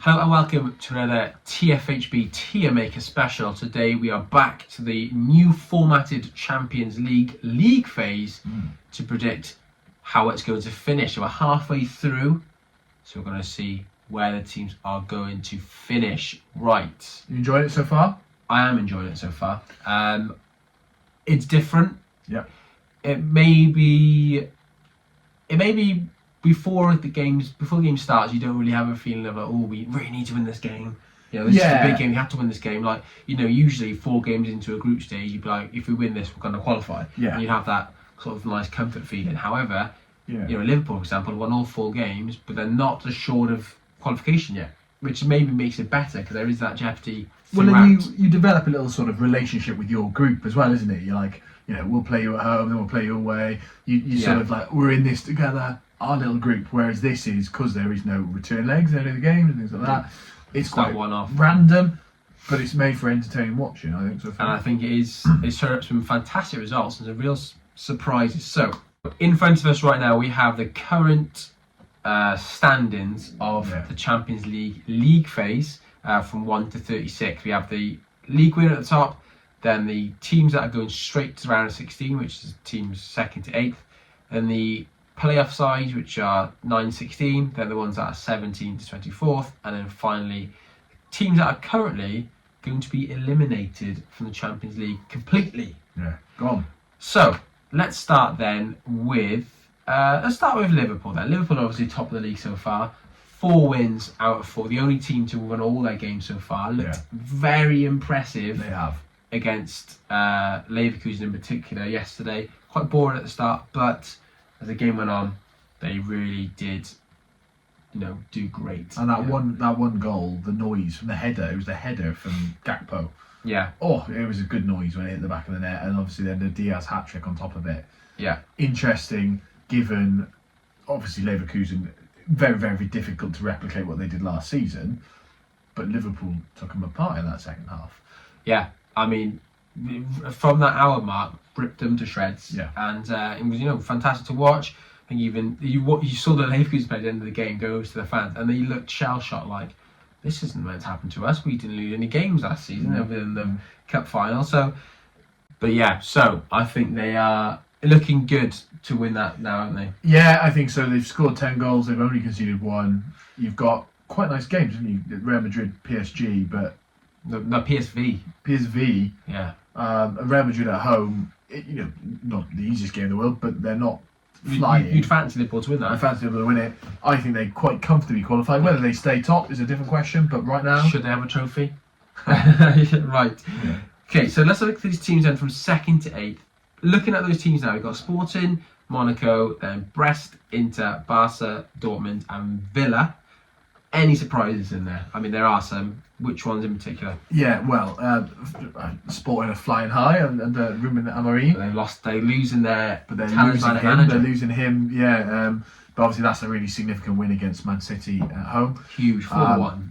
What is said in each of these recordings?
Hello and welcome to another TFHB Tier Maker special. Today we are back to the new formatted Champions League League phase to predict how it's going to finish. So we're halfway through, so we're going to see where the teams are going to finish. Right. You enjoyed it so far? I am enjoying it so far. It's different. Yeah. It may be before the game starts, you don't really have a feeling of like, oh, we really need to win this game. You know, this is a big game. We have to win this game. Like, you know, usually 4 games into a group stage, you'd be like, if we win this, we're going to qualify. Yeah. And you'd have that sort of nice comfort feeling. However, Yeah. you know, Liverpool, for example, won all 4 games, but they're not assured of qualification yet, which maybe makes it better because there is that jeopardy throughout. Well, and you develop a little sort of relationship with your group as well, isn't it? You're like, you know, we'll play you at home, then we'll play you away. You sort of like, we're in this together, our little group. Whereas this is, because there is no return legs in the games and things like that, it's quite one-off, random, but it's made for entertaining watching, I think. So and I think it's turned up some fantastic results and some real surprises. So, in front of us right now, we have the current standings of the Champions League League phase from 1 to 36. We have the league winner at the top, then the teams that are going straight to round of 16, which is teams 2nd to 8th, and the playoff sides, which are 9-16, then the ones that are 17 to 24th, and then finally teams that are currently going to be eliminated from the Champions League completely. Yeah, gone. So let's start then with Liverpool. Then Liverpool are obviously top of the league so far. 4 wins out of 4. The only team to win all their games so far. Looked very impressive. They have. Against Leverkusen in particular yesterday. Quite boring at the start, but as the game went on, they really did, you know, do great. And that one goal, the noise from the header, it was the header from Gakpo. Yeah. Oh, it was a good noise when it hit the back of the net, and obviously then the Diaz hat-trick on top of it. Yeah. Interesting, given obviously Leverkusen, very, very difficult to replicate what they did last season, but Liverpool took them apart in that second half. Yeah. I mean, from that hour mark, ripped them to shreds. Yeah. And it was, you know, fantastic to watch. I think even you saw the Leverkusen play at the end of the game goes to the fans, and they looked shell-shocked like, this isn't meant to happen to us. We didn't lose any games last season other than the cup final. So, but yeah, so I think they are looking good to win that now, aren't they? Yeah, I think so. They've scored 10 goals. They've only conceded 1. You've got quite nice games, haven't you? Real Madrid, PSG, but No, PSV. PSV. Yeah. Real Madrid at home. You know, not the easiest game in the world, but they're not flying. You'd fancy Liverpool to win that. I fancy Liverpool to win it. I think they quite comfortably qualify. Whether they stay top is a different question, but right now, should they have a trophy? Right. Yeah. Okay, so let's look at these teams then from 2nd to 8th. Looking at those teams now, we've got Sporting, Monaco, then Brest, Inter, Barca, Dortmund, and Villa. Any surprises in there? I mean, there are some. Which ones in particular? Yeah, well, Sporting are flying high under Ruben Amorim. They're losing their but they're talismanic losing him. manager. They're losing him. Yeah, but obviously that's a really significant win against Man City at home. Huge, 4-1.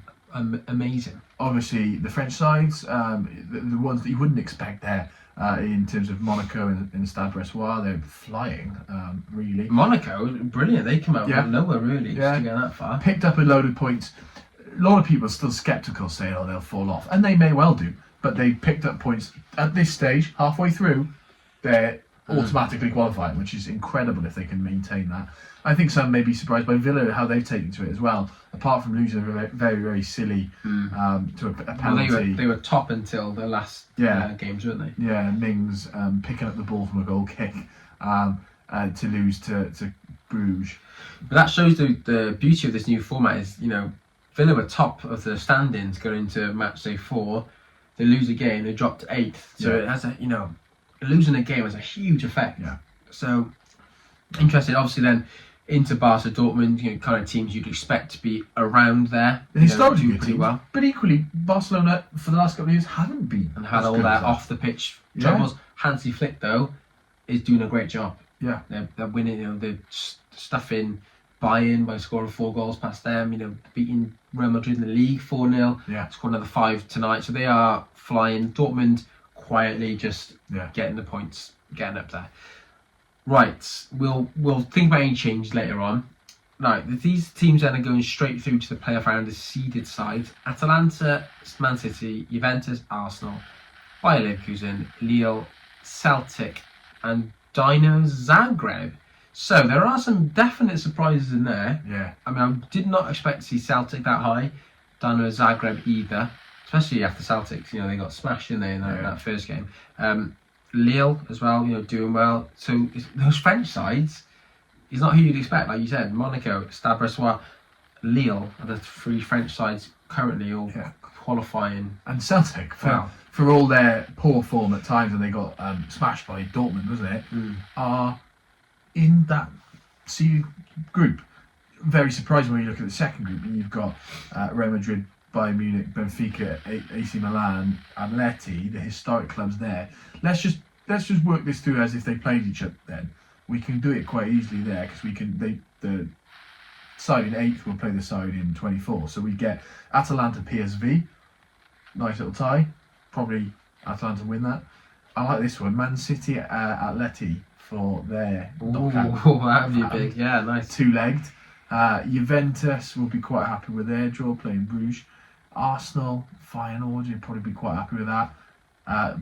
Amazing. Obviously, the French sides, the ones that you wouldn't expect there in terms of Monaco and Stade Brestois, they're flying, really. Monaco, brilliant. They come out from nowhere, really, just to get that far. Picked up a load of points. A lot of people are still sceptical, saying, oh, they'll fall off. And they may well do. But they picked up points at this stage, halfway through. They're automatically qualifying, which is incredible if they can maintain that. I think some may be surprised by Villa, how they've taken to it as well. Apart from losing a very, very silly to a penalty. Well, they were top until the last games, weren't they? Yeah, Mings picking up the ball from a goal kick to lose to Bruges. But that shows the beauty of this new format is, you know, Villa were top of the standings going into match day 4. They lose a game, they drop to 8th. So it has losing a game has a huge effect. Yeah. So interesting. Obviously, then into Barca, Dortmund, you know, kind of teams you'd expect to be around there. Historically, do pretty well. But equally, Barcelona for the last couple of years haven't been and had all that off the pitch troubles. Hansi Flick though is doing a great job. Yeah. They're winning. You know, they're stuffing Bayern by scoring 4 goals past them, you know, beating Real Madrid in the league 4-0. Yeah. Scored another 5 tonight. So they are flying. Dortmund quietly just getting the points, getting up there. Right, we'll think about any change later on. Right, these teams then are going straight through to the playoff round as seeded sides. Atalanta, Man City, Juventus, Arsenal, Bayer Leverkusen, Lille, Celtic, and Dinamo Zagreb. So there are some definite surprises in there. Yeah. I mean, I did not expect to see Celtic that high. Dinamo Zagreb either, especially after Celtics. They got smashed in there in that first game. Lille as well, doing well. So those French sides, it's not who you'd expect, like you said. Monaco, Stade Brestois, Lille are the three French sides currently all qualifying. And Celtic, for all their poor form at times, and they got smashed by Dortmund, wasn't it? Are in that C group. Very surprising when you look at the second group, and you've got Real Madrid, Bayern Munich, Benfica, AC Milan, Atleti, the historic clubs there. Let's just work this through as if they played each other. Then we can do it quite easily there, because the side in 8th will play the side in 24. So we get Atalanta PSV, nice little tie. Probably Atalanta win that. I like this one, Man City Atleti for their knockout. Oh, that'd be big. Yeah, nice. Two-legged. Juventus will be quite happy with their draw, playing Bruges. Arsenal, Feyenoord, you'd probably be quite happy with that.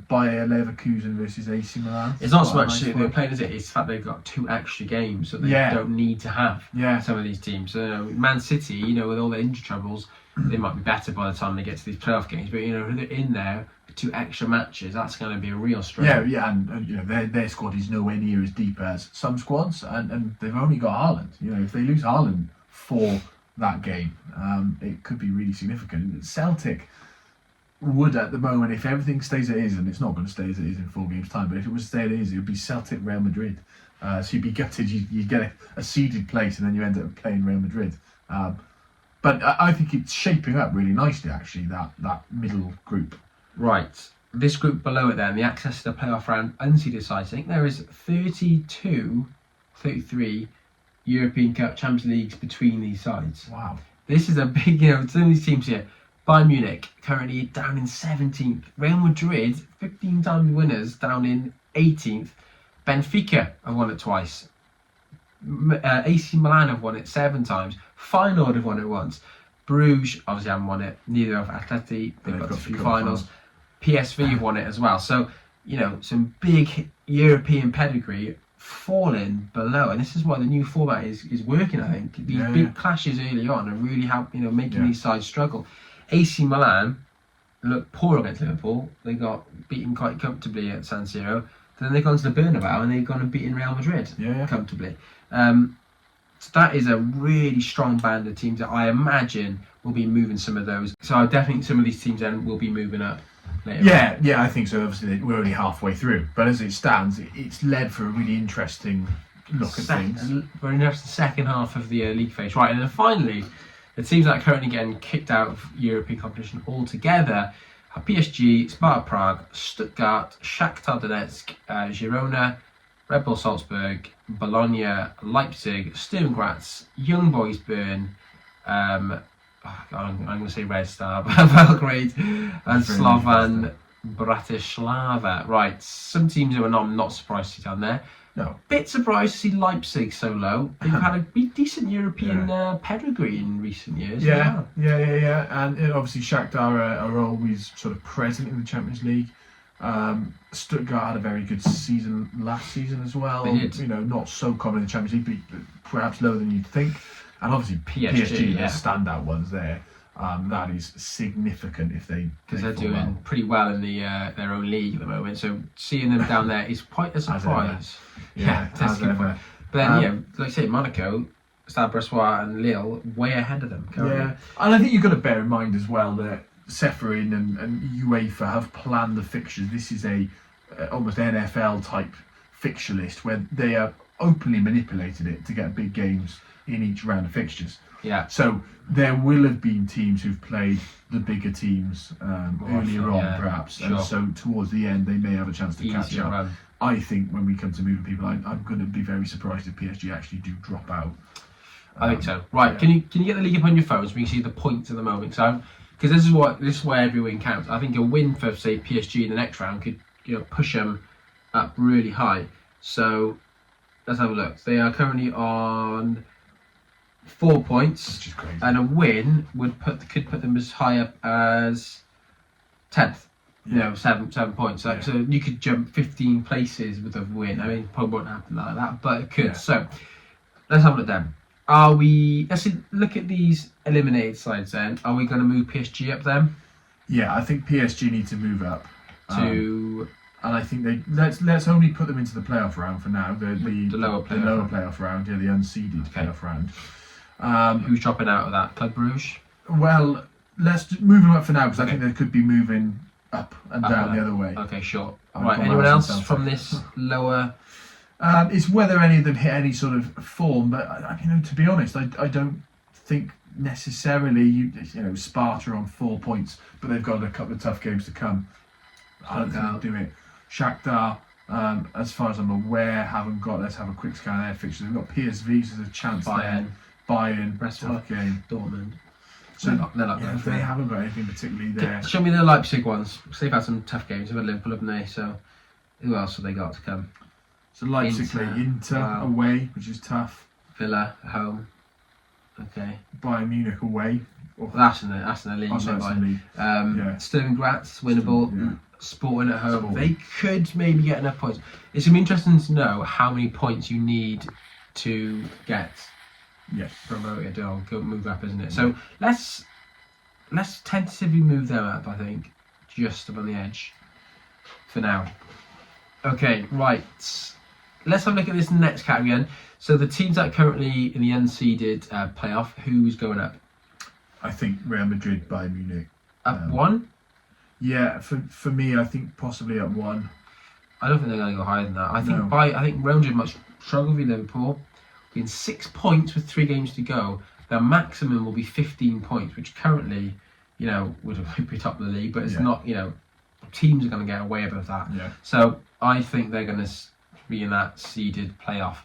Bayer Leverkusen versus AC Milan. It's not so much they're playing, is it? It's the fact they've got 2 extra games, so they don't need to have some of these teams. So Man City, with all their injury troubles, they might be better by the time they get to these playoff games. But if they're in there with 2 extra matches, that's going to be a real struggle. Yeah, and their squad is nowhere near as deep as some squads, and they've only got Haaland. If they lose Haaland for that game, it could be really significant. Celtic would, at the moment, if everything stays as it is, and it's not going to stay as it is in 4 games' time, but if it was to stay as it is, it would be Celtic Real Madrid. So you'd be gutted, you'd get a seeded place, and then you end up playing Real Madrid. But I think it's shaping up really nicely, actually, that middle group. Right. This group below it then, the access to the playoff round unseeded sides, I think there is 33 European Cup Champions Leagues between these sides. Wow. This is a big, some of these teams here. Bayern Munich currently down in 17th. Real Madrid, 15-time winners, down in 18th. Benfica have won it twice. AC Milan have won it 7 times. Feyenoord have won it once. Bruges obviously haven't won it. Neither have Atleti. They've got a few finals. PSV have won it as well. So, some big European pedigree falling below, and this is why the new format is working. I think these big clashes early on are really making these sides struggle. AC Milan looked poor against Liverpool. They got beaten quite comfortably at San Siro. Then they've gone to the Bernabeu and they've gone and beaten Real Madrid comfortably. So that is a really strong band of teams that I imagine will be moving some of those. So I definitely think some of these teams then will be moving up later on. Yeah, I think so. Obviously, we're only halfway through, but as it stands, it's led for a really interesting look at things. We're in the second half of the league phase, right? And then finally, the teams that are currently getting kicked out of European competition altogether are PSG, Sparta Prague, Stuttgart, Shakhtar Donetsk, Girona, Red Bull Salzburg, Bologna, Leipzig, Sturm Graz, Young Boys Bern, I'm going to say Red Star, Belgrade, and Slovan Bratislava. Right, some teams who are not surprised to see down there. No. Bit surprised to see Leipzig so low. They've had a decent European pedigree in recent years. Yeah. And obviously Shakhtar are always sort of present in the Champions League. Stuttgart had a very good season last season as well. They did. Not so common in the Champions League, but perhaps lower than you'd think. And obviously PSG the standout ones there. That is significant if because they're doing pretty well in their own league at the moment. So seeing them down there is quite a surprise. That's a good point. But then like I say, Monaco, Stade Brestois, and Lille way ahead of them currently. Yeah, and I think you've got to bear in mind as well that Ceferin and UEFA have planned the fixtures. This is a almost NFL type fixture list where they are openly manipulated it to get big games in each round of fixtures. Yeah. So there will have been teams who've played the bigger teams earlier on, perhaps, and so towards the end they may have a chance to catch up. Run. I think when we come to moving people, I'm going to be very surprised if PSG actually do drop out. I think so. Right? Can you get the league up on your phone so we can see the points at the moment? So because this is where every win counts. I think a win for say PSG in the next round could push them up really high. So let's have a look. They are currently on 4 points, which is crazy. and a win could put them as high up as 10th. Yeah. 7 points. So you could jump 15 places with a win. I mean, it probably won't happen like that, but it could. Yeah. So let's have a look then. Let's look at these eliminated sides then. Are we going to move PSG up then? Yeah, I think PSG need to move up To and I think let's only put them into the playoff round for now. The lower playoff lower round. playoff round, the unseeded playoff round. Who's dropping out of that? Club Brugge? Well, let's move them up for now because I think they could be moving up and down the other way. Okay, sure. I've Right, got anyone Marcus else and from this lower? It's whether any of them hit any sort of form, but to be honest, I don't think necessarily you know Sparta on 4 points, but they've got a couple of tough games to come. I don't think they'll do it. Shakhtar, as far as I'm aware, haven't got. Let's have a quick scan of their fixtures. They've got PSV, so there's a chance there. Bayern, tough game. Dortmund. So they're not going they haven't got anything particularly there. Show me the Leipzig ones, because they've had some tough games. They've had Liverpool, haven't they? So who else have they got to come? So Leipzig play Inter away, which is tough. Villa at home. Okay. Bayern Munich away. That's in the league. That's in the league. Sturm Graz, winnable. Yeah. Sporting at home. They could maybe get enough points. It's going to be interesting to know how many points you need to get promoted or move up, isn't it? So let's tentatively move them up, I think, just up on the edge for now. Okay, right. Let's have a look at this next category then. So the teams that are currently in the unseeded playoff, who's going up? I think Real Madrid, Bayern Munich. Up one? Yeah, for me, I think possibly up one. I don't think they're going to go higher than that. I think Real Madrid might struggle with Liverpool. In 6 points with 3 games to go, their maximum will be 15 points, which currently, would have be top of the league, but it's not. Teams are going to get way above that. Yeah. So I think they're going to be in that seeded playoff.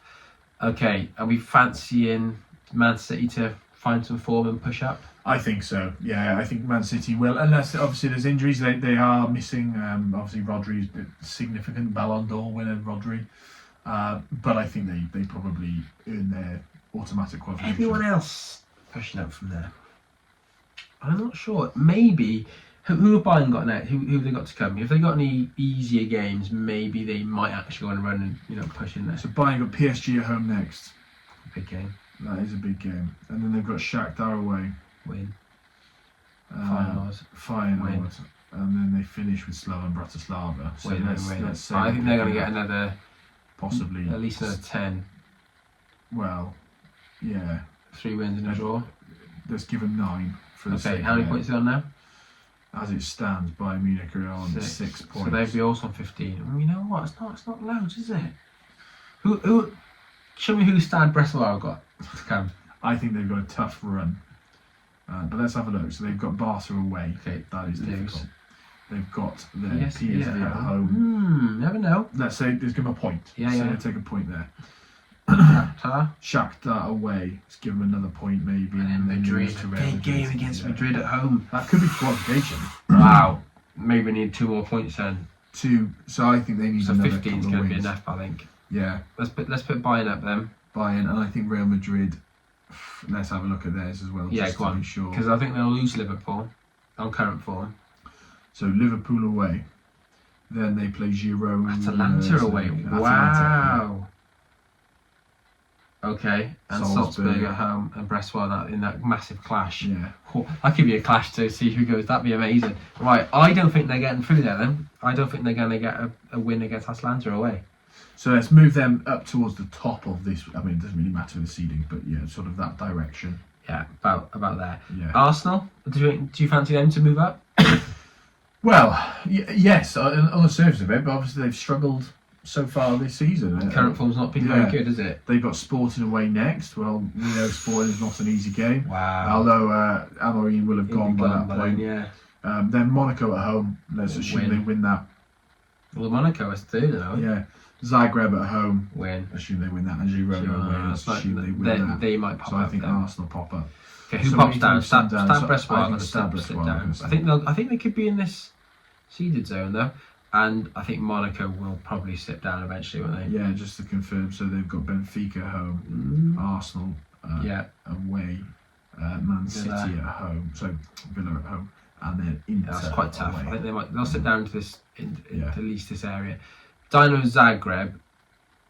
Okay, are we fancying Man City to find some form and push up? I think so. Yeah, I think Man City will, unless obviously there's injuries. They are missing. Obviously, Rodri's significant Ballon d'Or winner, Rodri. But I think they probably earn their automatic qualification. Anyone else pushing up from there? I'm not sure. Maybe who have Bayern got now? Who have they got to come? If they got any easier games, maybe they might actually go and run and push in there. So Bayern got PSG at home next. Big game. That is a big game, and then they've got Shakhtar away. Win. Feyenoord. And then they finish with Slovan Bratislava. So let's say I think they're going to get another, possibly at least another 10. Well, yeah. 3 wins and a draw. Let's give them 9 for the sake. How many points are they on now? As it stands, Bayern Munich are on 6 points. So they'd be also on 15. Well, you know what? It's not loads, is it? Who? Show me who Stade Breslau got to come. I think they've got a tough run. But let's have a look. So they've got Barca away. Okay, that is difficult. They've got their PSV PSV at home. Never know. Let's say let's give them a point. Yeah, so yeah. they take a point there. Shakhtar. Shakhtar away. Let's give them another point maybe. And then Madrid. Big game against Madrid at home. That could be qualification. Wow. Maybe we need 2 more points then. 2. So I think they need another 15 is going to be enough, I think. Yeah. Let's put Bayern up then. Bayern, and I think Real Madrid. Let's have a look at theirs as well. Yeah, just go to on. be sure. Because I think they'll lose Liverpool on current form. So Liverpool away. Then they play Girona. Atalanta away. Wow. Okay, and Salzburg at home and Breslau in that massive clash. Yeah. That could be a clash to see who goes. That'd be amazing. Right, I don't think they're getting through there then. I don't think they're going to get a win against Atalanta away. So let's move them up towards the top of this. I mean, it doesn't really matter the seeding, but yeah, sort of that direction. Yeah, about there. Yeah. Arsenal, do you fancy them to move up? Well, yes, on the surface of it, but obviously they've struggled so far this season. Current form's not been very good, is it? They've got Sporting away next. Well, we know Sporting is not an easy game. Wow. Although Amorim will have gone by that point. Yeah. Then Monaco at home. Let's assume they win that. Well, Monaco is 2, though. Yeah. Zagreb at home. Win. Assume they win that. And Girona away. Let's assume they win that. They might pop up. So I think Arsenal pop up. Okay, who pops down? Stade So Breslau I going think to Stade slip Breslau. down. I think they could be in this seeded zone though, and I think Monaco will probably slip down eventually, won't they? Yeah, just to confirm. So they've got Benfica at home, Arsenal away, Man City at home, so Villa at home, and then Inter. That's quite tough. away. I think they'll sit down to this at least this area. Dynamo Zagreb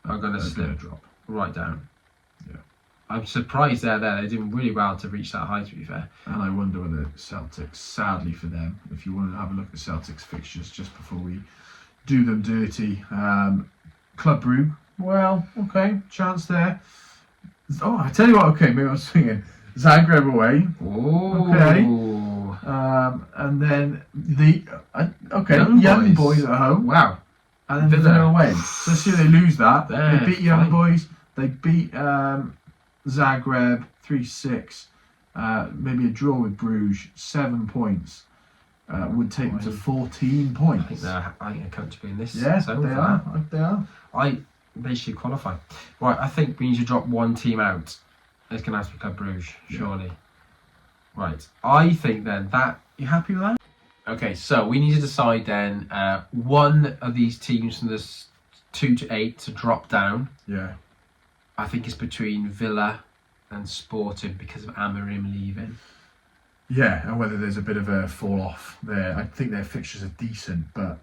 are going to slip drop right down. Yeah, I'm surprised they're there. They're doing really well to reach that high, to be fair. and I wonder whether Celtics, sadly for them, if you want to have a look at Celtics fixtures just before we do them dirty, Club Brugge. Well, okay, chance there. Oh, I tell you what. Okay, maybe I was thinking Zagreb away. Oh, okay. And then the young boys at home. Wow. And then Villa away. So see they lose that. They're They beat Young Boys. They beat Zagreb 3-6. Maybe a draw with Bruges. 7 points. Would take them to 14 points. I think they're comfortably in this. Yeah, zone they for are. now. They are. They should qualify. Right, I think we need to drop one team out. It's going to have to be Club Bruges, surely. Right, I think then that... You happy with that? Okay, so we need to decide then one of these teams from this 2 to 8 to drop down. Yeah. I think it's between Villa and Sporting because of Amorim leaving. Yeah, and whether there's a bit of a fall off there. I think their fixtures are decent, but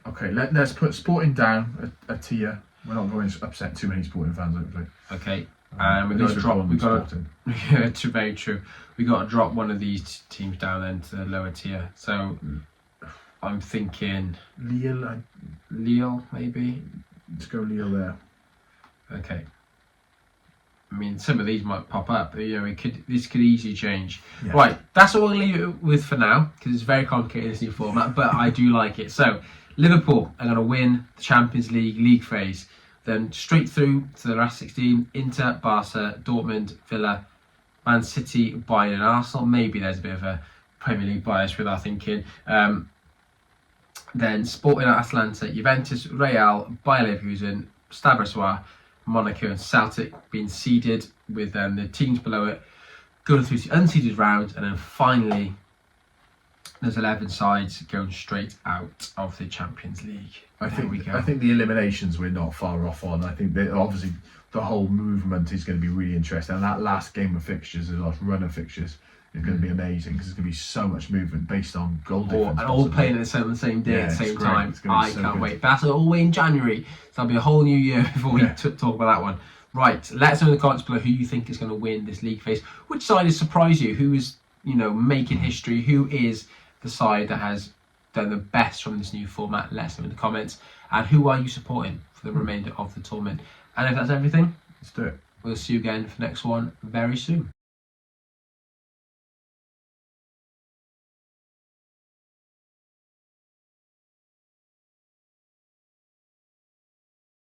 okay, let's put Sporting down a tier. We're not going to upset too many Sporting fans, hopefully. Okay, and we're going to drop. We got to. Yeah, very true. We got to drop one of these teams down then to the lower tier. So I'm thinking Lille maybe. Let's go Lille there. Okay. I mean, some of these might pop up. But, this could easily change. Yeah. Right, that's what we'll leave it with for now because it's very complicated this new format, but I do like it. So Liverpool are going to win the Champions League league phase, then straight through to the last 16. Inter, Barca, Dortmund, Villa, Man City, Bayern, and Arsenal. Maybe there's a bit of a Premier League bias with our thinking. Then Sporting, Atalanta, Juventus, Real, Bayer Leverkusen, Stade Brestois, Monaco and Celtic being seeded with the teams below it going through the unseeded round, and then finally there's 11 sides going straight out of the Champions League. I think the eliminations we're not far off on. I think that obviously the whole movement is going to be really interesting, and that last game of fixtures, the last run of fixtures, is going to be amazing because there's going to be so much movement based on goal difference. And all playing on the same day at the same time. I can't wait. That's all the way in January. So that'll be a whole new year before we talk about that one. Right, let us know in the comments below who you think is going to win this league phase. Which side has surprised you? Who is, making history? Who is the side that has done the best from this new format? Let us know in the comments. And who are you supporting for the remainder of the tournament? And if that's everything, let's do it. We'll see you again for the next one very soon.